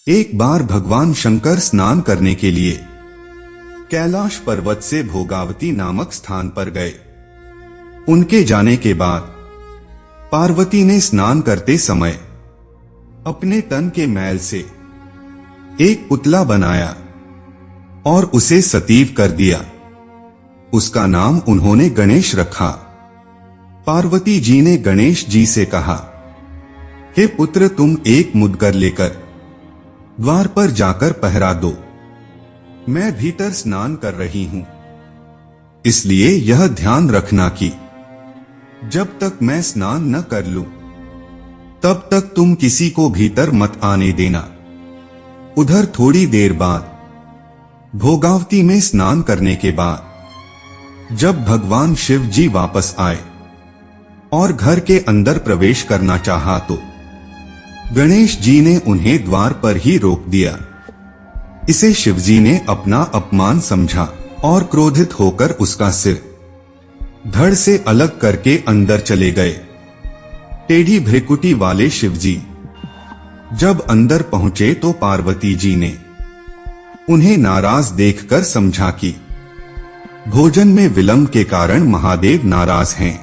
एक बार भगवान शंकर स्नान करने के लिए कैलाश पर्वत से भोगावती नामक स्थान पर गए। उनके जाने के बाद पार्वती ने स्नान करते समय अपने तन के मैल से एक पुतला बनाया और उसे सतीव कर दिया। उसका नाम उन्होंने गणेश रखा। पार्वती जी ने गणेश जी से कहा, हे पुत्र, तुम एक मुद्गर लेकर द्वार पर जाकर पहरा दो। मैं भीतर स्नान कर रही हूं, इसलिए यह ध्यान रखना कि जब तक मैं स्नान न कर लूं तब तक तुम किसी को भीतर मत आने देना। उधर थोड़ी देर बाद भोगावती में स्नान करने के बाद जब भगवान शिव जी वापस आए और घर के अंदर प्रवेश करना चाहा तो गणेश जी ने उन्हें द्वार पर ही रोक दिया। इसे शिवजी ने अपना अपमान समझा और क्रोधित होकर उसका सिर धड़ से अलग करके अंदर चले गए। टेढ़ी भ्रिकुटी वाले शिवजी जब अंदर पहुंचे तो पार्वती जी ने उन्हें नाराज देखकर समझा कि भोजन में विलंब के कारण महादेव नाराज हैं।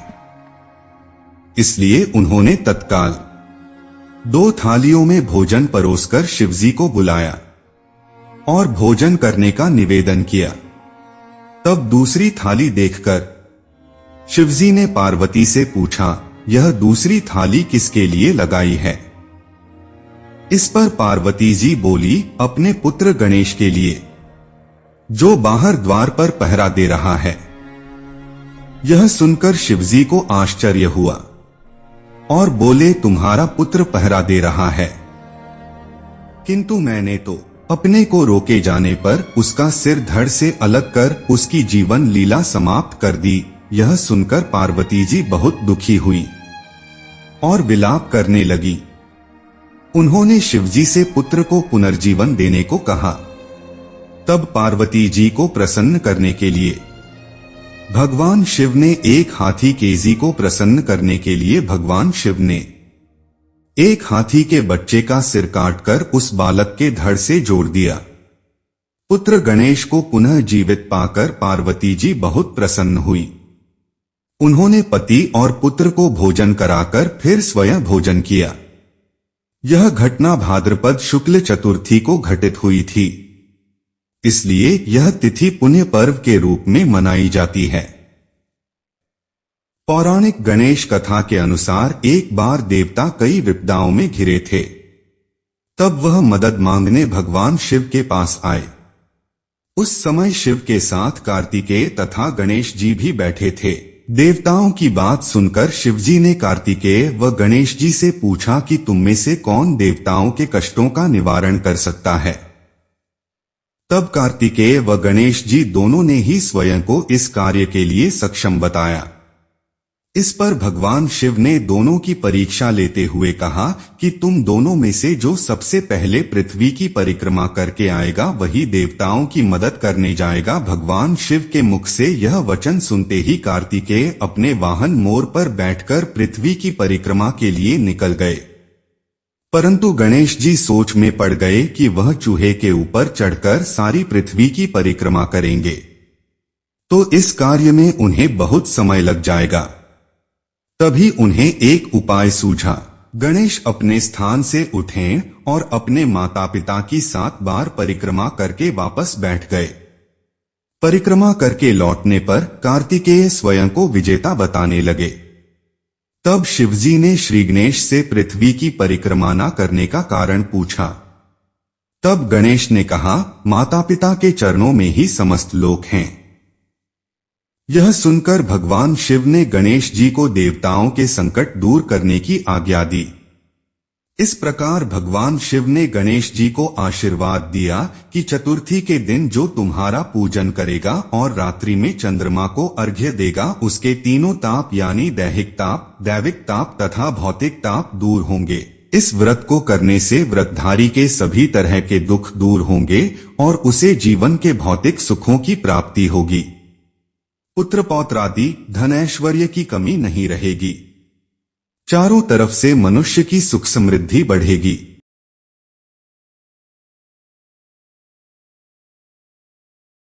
इसलिए उन्होंने तत्काल 2 थालियों में भोजन परोसकर शिवजी को बुलाया और भोजन करने का निवेदन किया। तब दूसरी थाली देखकर शिवजी ने पार्वती से पूछा, यह दूसरी थाली किसके लिए लगाई है? इस पर पार्वती जी बोली, अपने पुत्र गणेश के लिए, जो बाहर द्वार पर पहरा दे रहा है। यह सुनकर शिवजी को आश्चर्य हुआ और बोले, तुम्हारा पुत्र पहरा दे रहा है, किंतु मैंने तो अपने को रोके जाने पर उसका सिर धड़ से अलग कर उसकी जीवन लीला समाप्त कर दी। यह सुनकर पार्वती जी बहुत दुखी हुई और विलाप करने लगी। उन्होंने शिवजी से पुत्र को पुनर्जीवन देने को कहा। तब पार्वती जी को प्रसन्न करने के लिए भगवान शिव ने एक हाथी केजी को प्रसन्न करने के लिए भगवान शिव ने एक हाथी के बच्चे का सिर काटकर उस बालक के धड़ से जोड़ दिया। पुत्र गणेश को पुनः जीवित पाकर पार्वती जी बहुत प्रसन्न हुई। उन्होंने पति और पुत्र को भोजन कराकर फिर स्वयं भोजन किया। यह घटना भाद्रपद शुक्ल चतुर्थी को घटित हुई थी, इसलिए यह तिथि पुण्य पर्व के रूप में मनाई जाती है। पौराणिक गणेश कथा के अनुसार एक बार देवता कई विपदाओं में घिरे थे। तब वह मदद मांगने भगवान शिव के पास आए। उस समय शिव के साथ कार्तिकेय तथा गणेश जी भी बैठे थे। देवताओं की बात सुनकर शिवजी ने कार्तिकेय व गणेश जी से पूछा कि तुम में से कौन देवताओं के कष्टों का निवारण कर सकता है? तब कार्तिकेय व गणेश जी दोनों ने ही स्वयं को इस कार्य के लिए सक्षम बताया। इस पर भगवान शिव ने दोनों की परीक्षा लेते हुए कहा कि तुम दोनों में से जो सबसे पहले पृथ्वी की परिक्रमा करके आएगा वही देवताओं की मदद करने जाएगा। भगवान शिव के मुख से यह वचन सुनते ही कार्तिकेय अपने वाहन मोर पर बैठकर पृथ्वी की परिक्रमा के लिए निकल गए। परंतु गणेश जी सोच में पड़ गए कि वह चूहे के ऊपर चढ़कर सारी पृथ्वी की परिक्रमा करेंगे तो इस कार्य में उन्हें बहुत समय लग जाएगा। तभी उन्हें एक उपाय सूझा। गणेश अपने स्थान से उठे और अपने माता पिता की 7 बार परिक्रमा करके वापस बैठ गए। परिक्रमा करके लौटने पर कार्तिकेय स्वयं को विजेता बताने लगे। तब शिवजी ने श्री गणेश से पृथ्वी की परिक्रमा न करने का कारण पूछा। तब गणेश ने कहा, माता पिता के चरणों में ही समस्त लोक हैं। यह सुनकर भगवान शिव ने गणेश जी को देवताओं के संकट दूर करने की आज्ञा दी। इस प्रकार भगवान शिव ने गणेश जी को आशीर्वाद दिया कि चतुर्थी के दिन जो तुम्हारा पूजन करेगा और रात्रि में चंद्रमा को अर्घ्य देगा उसके तीनों ताप यानी दैहिक ताप, दैविक ताप तथा भौतिक ताप दूर होंगे। इस व्रत को करने से व्रतधारी के सभी तरह के दुख दूर होंगे और उसे जीवन के भौतिक सुखों की प्राप्ति होगी। पुत्र पौत्रादि धन ऐश्वर्य की कमी नहीं रहेगी। चारों तरफ से मनुष्य की सुख समृद्धि बढ़ेगी।